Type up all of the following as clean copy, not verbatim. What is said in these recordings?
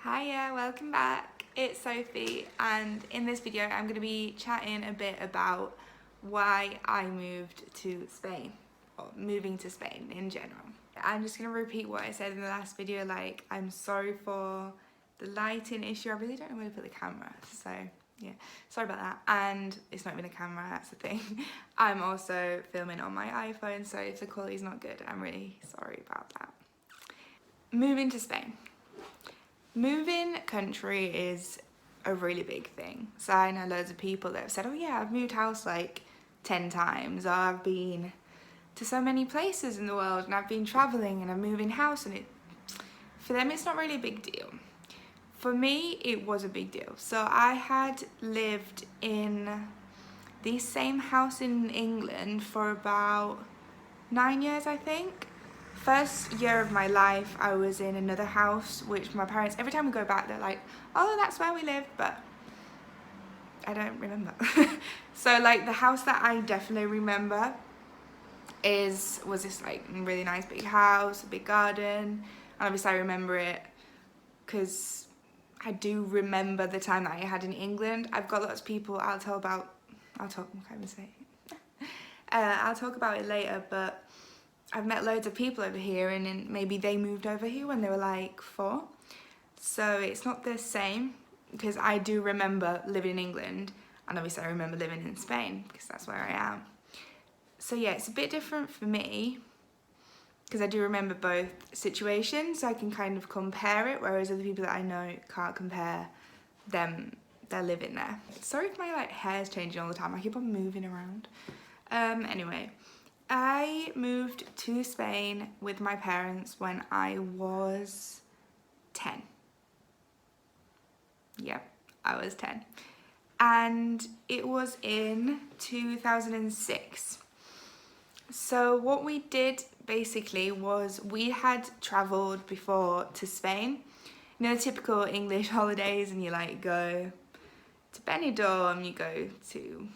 Hiya, welcome back. It's Sophie, and in this video I'm going to be chatting a bit about why I moved to Spain, or moving to Spain in general. I'm just going to repeat what I said in the last video, like I'm sorry for the lighting issue. I really don't know where to put the camera, so yeah, sorry about that. And it's not even a camera, that's the thing. I'm also filming on my iPhone, so if the quality's not good, I'm really sorry about that. Moving to Spain. Moving country is a really big thing. So I know loads of people that have said, oh yeah, I've moved house like 10 times, or I've been to so many places in the world and I've been traveling and I'm moving house, and for them it's not really a big deal. For me, it was a big deal. So I had lived in the same house in England for about 9 years, I think. First year of my life, I was in another house, which my parents, every time we go back, they're like, oh, that's where we lived, but I don't remember. So like the house that I definitely remember was this like really nice big house, a big garden, and obviously I remember it because I do remember the time that I had in England. I've got lots of people I'll talk about it later, but I've met loads of people over here, and maybe they moved over here when they were like 4. So it's not the same, because I do remember living in England, and obviously I remember living in Spain because that's where I am. So yeah, it's a bit different for me because I do remember both situations, so I can kind of compare it, whereas other people that I know can't compare them, they're living there. Sorry if my like hair's changing all the time, I keep on moving around. Anyway, I moved to Spain with my parents when I was 10. Yep, I was 10. And it was in 2006. So what we did basically was we had travelled before to Spain. You know, the typical English holidays, and you like go to Benidorm, you go to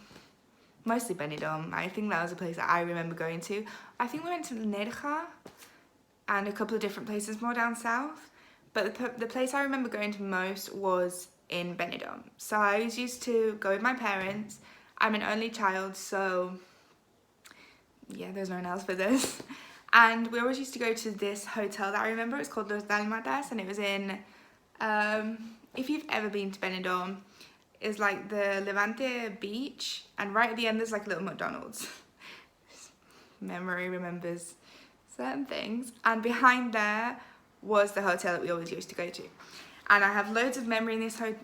mostly Benidorm. I think that was a place that I remember going to. I think we went to Nerja and a couple of different places more down south. But the place I remember going to most was in Benidorm. So I was used to go with my parents. I'm an only child, so yeah, there's no one else for this. And we always used to go to this hotel that I remember. It's called Los Dalmatas, and it was in, if you've ever been to Benidorm, is like the Levante beach, and right at the end there's like a little McDonald's. Memory remembers certain things. And behind there was the hotel that we always used to go to. And I have loads of memories. I've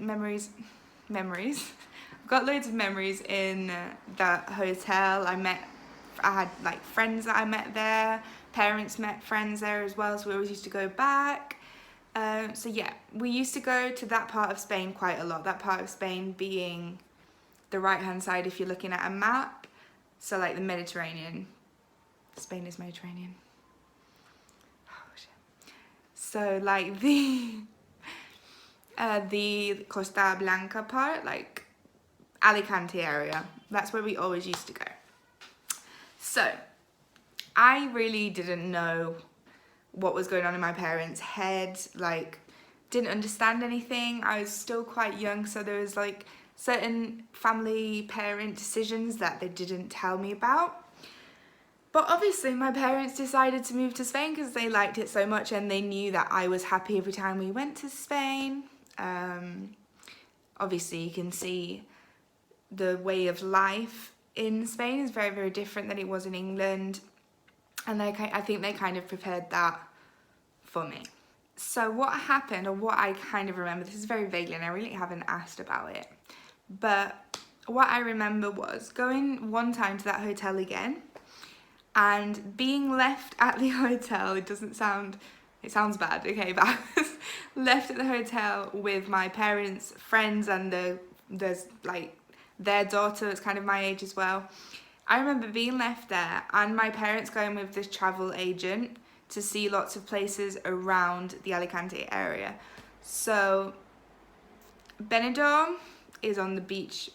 got loads of memories in that hotel. I had like friends that I met there. Parents met friends there as well, so we always used to go back. So yeah, we used to go to that part of Spain quite a lot. That part of Spain being the right hand side if you're looking at a map. So like the Mediterranean. Spain is Mediterranean. Oh shit. So like the Costa Blanca part, like Alicante area. That's where we always used to go. So I really didn't know what was going on in my parents' head, like didn't understand anything. I was still quite young, so there was like certain family parent decisions that they didn't tell me about. But obviously my parents decided to move to Spain because they liked it so much, and they knew that I was happy every time we went to Spain. Obviously you can see the way of life in Spain is very, very different than it was in England. And I think they kind of prepared that for me. So what happened, or what I kind of remember, this is very vaguely and I really haven't asked about it, but what I remember was going one time to that hotel again and being left at the hotel. It sounds bad, okay, but I was left at the hotel with my parents' friends, and there's like their daughter that's kind of my age as well. I remember being left there and my parents going with this travel agent to see lots of places around the Alicante area. So Benidorm is on the beach,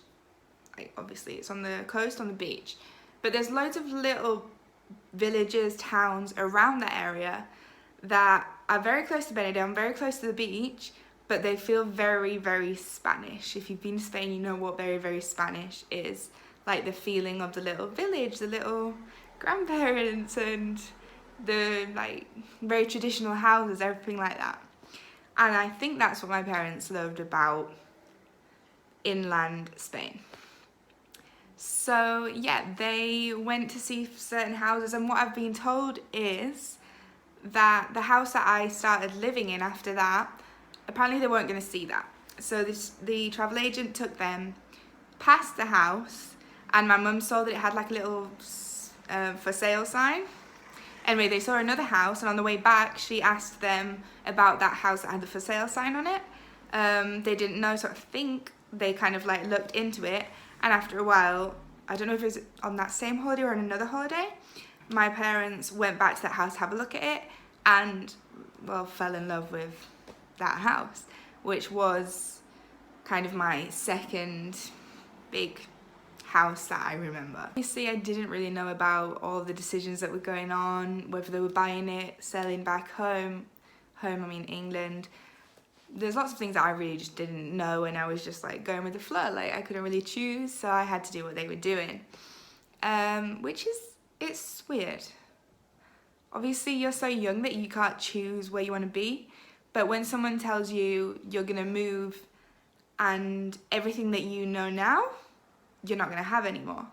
like obviously it's on the coast, on the beach, but there's loads of little villages, towns around that area that are very close to Benidorm, very close to the beach, but they feel very, very Spanish. If you've been to Spain, you know what very, very Spanish is. Like the feeling of the little village, the little grandparents, and the like very traditional houses, everything like that. And I think that's what my parents loved about inland Spain. So yeah, they went to see certain houses, and what I've been told is that the house that I started living in after that, apparently they weren't going to see that. So the travel agent took them past the house, and my mum saw that it had like a little for sale sign. Anyway, they saw another house, and on the way back she asked them about that house that had the for sale sign on it. They didn't know, so I think they kind of like looked into it, and after a while, I don't know if it was on that same holiday or on another holiday, my parents went back to that house to have a look at it, and well, fell in love with that house, which was kind of my second big house that I remember. Obviously, I didn't really know about all the decisions that were going on, whether they were buying it, selling back home, I mean England. There's lots of things that I really just didn't know, and I was just like going with the flow. Like I couldn't really choose, so I had to do what they were doing, which is, it's weird. Obviously, you're so young that you can't choose where you want to be, but when someone tells you you're gonna move and everything that you know now, you're not gonna have anymore.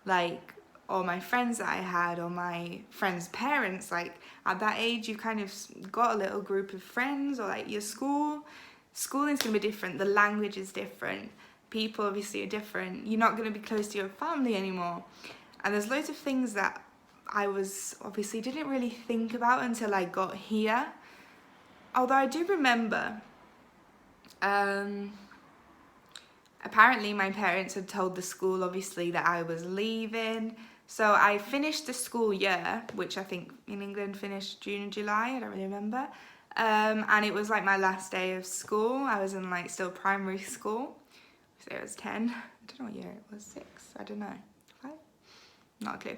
Like all my friends that I had, or my friends' parents, like at that age you've kind of got a little group of friends, or like your schooling's gonna be different, the language is different, people obviously are different, you're not gonna be close to your family anymore. And there's loads of things that I obviously didn't really think about until I got here. Although I do remember, apparently my parents had told the school obviously that I was leaving. So I finished the school year, which I think in England finished June or July, I don't really remember. And it was like my last day of school. I was in like still primary school. So it was 10, I don't know what year it was, 6, I don't know, 5? Not a clue.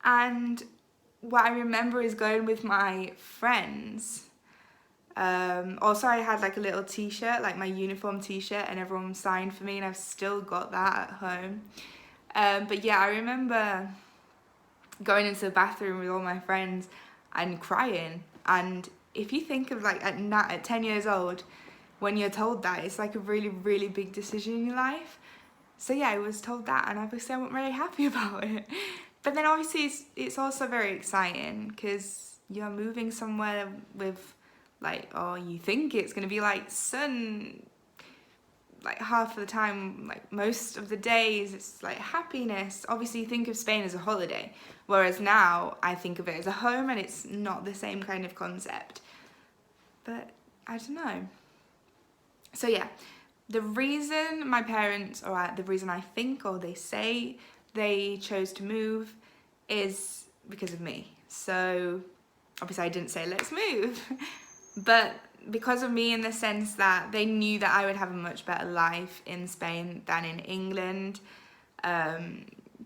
And what I remember is going with my friends. Also I had like a little t-shirt, like my uniform t-shirt, and everyone signed for me, and I've still got that at home. But yeah, I remember going into the bathroom with all my friends and crying. And if you think of like at 10 years old, when you're told that, it's like a really, really big decision in your life. So yeah, I was told that, and obviously I wasn't really happy about it. But then obviously it's also very exciting, because you're moving somewhere with like, or you think it's going to be like sun, like half of the time, like most of the days, it's like happiness. Obviously you think of Spain as a holiday, whereas now I think of it as a home, and it's not the same kind of concept. But I don't know. So yeah, the reason my parents, or the reason I think, or they say they chose to move, is because of me. So obviously I didn't say let's move, but because of me, in the sense that they knew that I would have a much better life in Spain than in England.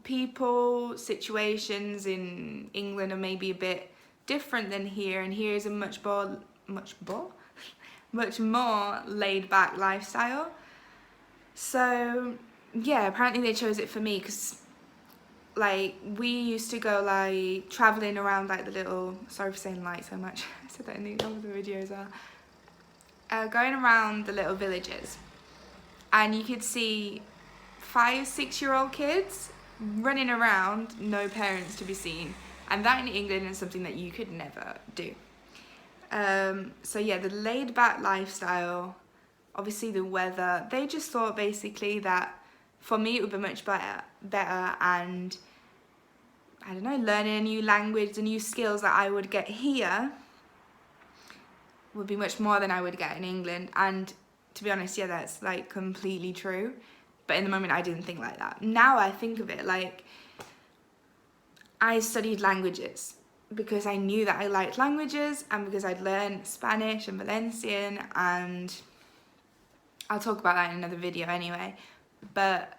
People, situations in England are maybe a bit different than here, and here is a much more laid back lifestyle. So yeah, apparently they chose it for me, because like we used to go like traveling around like the little, sorry for saying like so much, I said that in the other video as well, going around the little villages, and you could see 5-6-year-old kids running around, no parents to be seen, and that in England is something that you could never do. So yeah, the laid back lifestyle, obviously the weather, they just thought basically that for me it would be much better, and I don't know, learning a new language, the new skills that I would get here would be much more than I would get in England. And to be honest, yeah, that's like completely true, but in the moment I didn't think like that. Now I think of it like I studied languages because I knew that I liked languages, and because I'd learned Spanish and Valencian, and I'll talk about that in another video anyway. But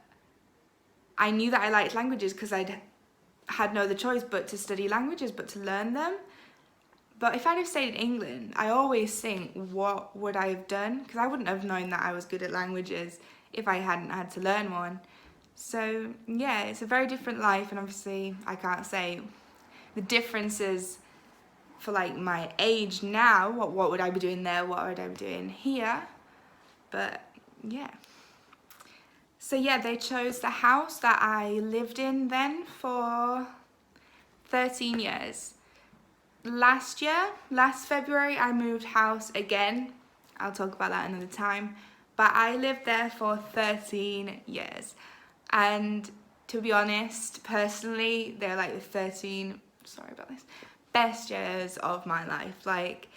I knew that I liked languages because I'd had no other choice but to study languages, but to learn them. But if I'd have stayed in England, I always think, what would I have done? Because I wouldn't have known that I was good at languages if I hadn't had to learn one. So yeah, it's a very different life, and obviously I can't say the differences for like my age now. What would I be doing there? What would I be doing here? But yeah. So yeah, they chose the house that I lived in then for 13 years. Last February, I moved house again. I'll talk about that another time. But I lived there for 13 years. And to be honest, personally, they're like the 13, sorry about this, best years of my life. Like,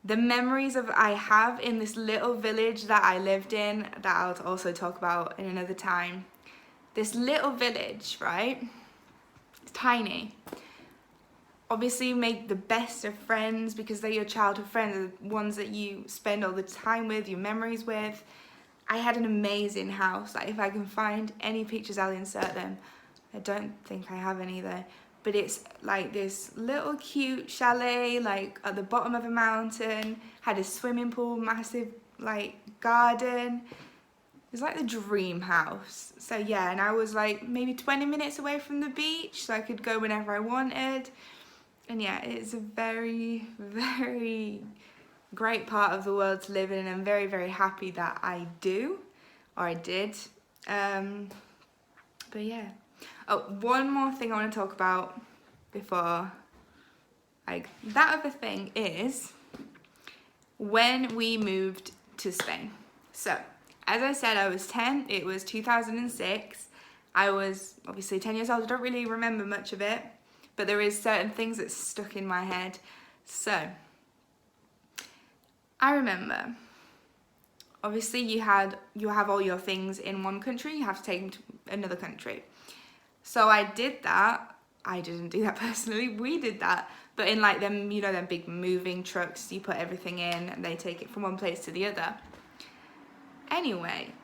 the memories I have in this little village that I lived in, that I'll also talk about in another time. This little village, right? It's tiny. Obviously, you make the best of friends because they're your childhood friends, the ones that you spend all the time with, your memories with. I had an amazing house. Like, if I can find any pictures, I'll insert them. I don't think I have any though. But it's like this little cute chalet, like at the bottom of a mountain, had a swimming pool, massive like garden. It was like the dream house. So yeah, and I was like maybe 20 minutes away from the beach, so I could go whenever I wanted. And yeah, it's a very, very great part of the world to live in, and I'm very, very happy that I do, or I did. But yeah. Oh, one more thing I want to talk about before, like, that other thing is when we moved to Spain. So, as I said, I was 10, it was 2006. I was obviously 10 years old, I don't really remember much of it, but there is certain things that stuck in my head. So, I remember, obviously you have all your things in one country, you have to take them to another country. So I did that. I didn't do that personally, we did that. But in like them, you know, them big moving trucks, you put everything in and they take it from one place to the other. Anyway,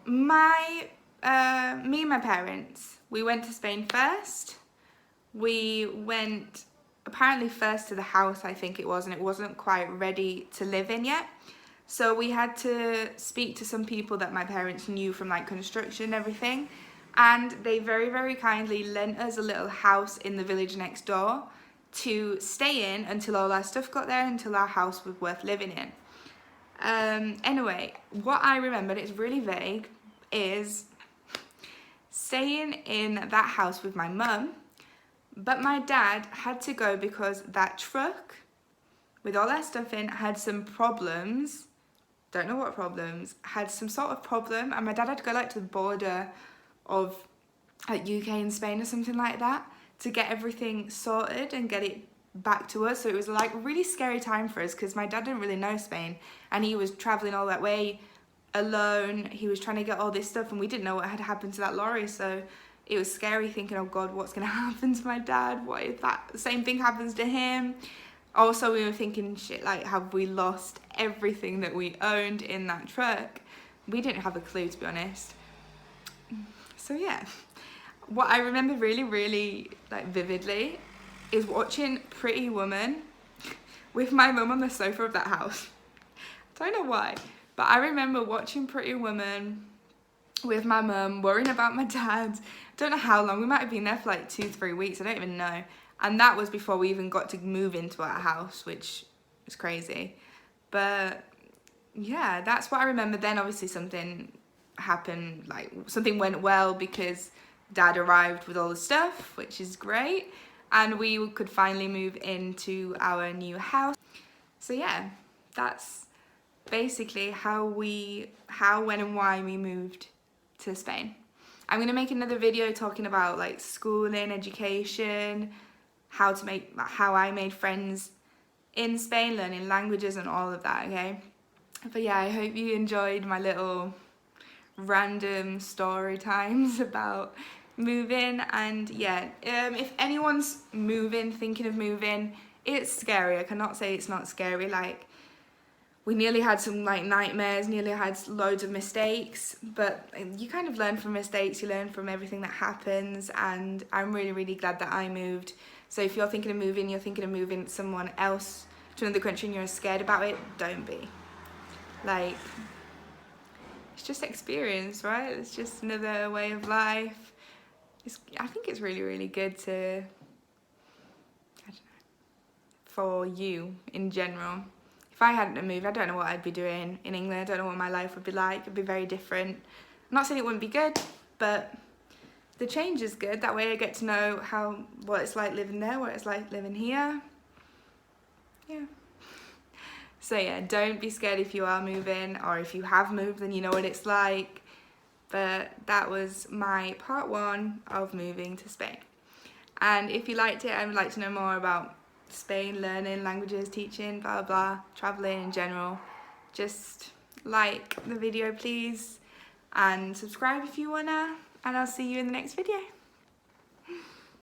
me and my parents, we went to Spain first. We went apparently first to the house, I think it was, and it wasn't quite ready to live in yet. So we had to speak to some people that my parents knew from like construction and everything. And they very, very kindly lent us a little house in the village next door to stay in until all our stuff got there, until our house was worth living in. Anyway, what I remembered, it's really vague, is staying in that house with my mum, but my dad had to go because that truck with all our stuff in had some problems, don't know what problems, had some sort of problem, and my dad had to go like to the border of like UK and Spain or something like that to get everything sorted and get it back to us. So it was like a really scary time for us because my dad didn't really know Spain and he was traveling all that way alone. He was trying to get all this stuff and we didn't know what had happened to that lorry, so it was scary thinking, oh God, what's gonna happen to my dad? What if that same thing happens to him? Also, we were thinking, shit, like, have we lost everything that we owned in that truck? We didn't have a clue, to be honest. So yeah, what I remember really, really like vividly is watching Pretty Woman with my mum on the sofa of that house. Don't know why, but I remember watching Pretty Woman with my mum, worrying about my dad. Don't know how long, we might have been there for like 2-3 weeks, I don't even know. And that was before we even got to move into our house, which is crazy. But yeah, that's what I remember. Then obviously something happened, like something went well because dad arrived with all the stuff, which is great, and we could finally move into our new house. So yeah, that's basically how, when and why we moved to Spain. I'm gonna make another video talking about like schooling, education, how I made friends in Spain, learning languages and all of that, okay? But yeah, I hope you enjoyed my little random story times about moving. And yeah, if anyone's thinking of moving, it's scary. I cannot say it's not scary. Like, we nearly had some like nightmares, nearly had loads of mistakes, but you kind of learn from mistakes, you learn from everything that happens, and I'm really, really glad that I moved So if you're thinking of moving someone else to another country and you're scared about it, don't be. Like, it's just experience, right? It's just another way of life. I think it's really, really good to, I don't know, for you in general. If I hadn't moved, I don't know what I'd be doing in England. I don't know what my life would be like. It'd be very different. I'm not saying it wouldn't be good, but the change is good. That way I get to know what it's like living there, what it's like living here. Yeah. So yeah, don't be scared if you are moving, or if you have moved then you know what it's like. But that was my part 1 of moving to Spain. And if you liked it and would like to know more about Spain, learning, languages, teaching, blah, blah, traveling in general, just like the video, please, and subscribe if you wanna, and I'll see you in the next video.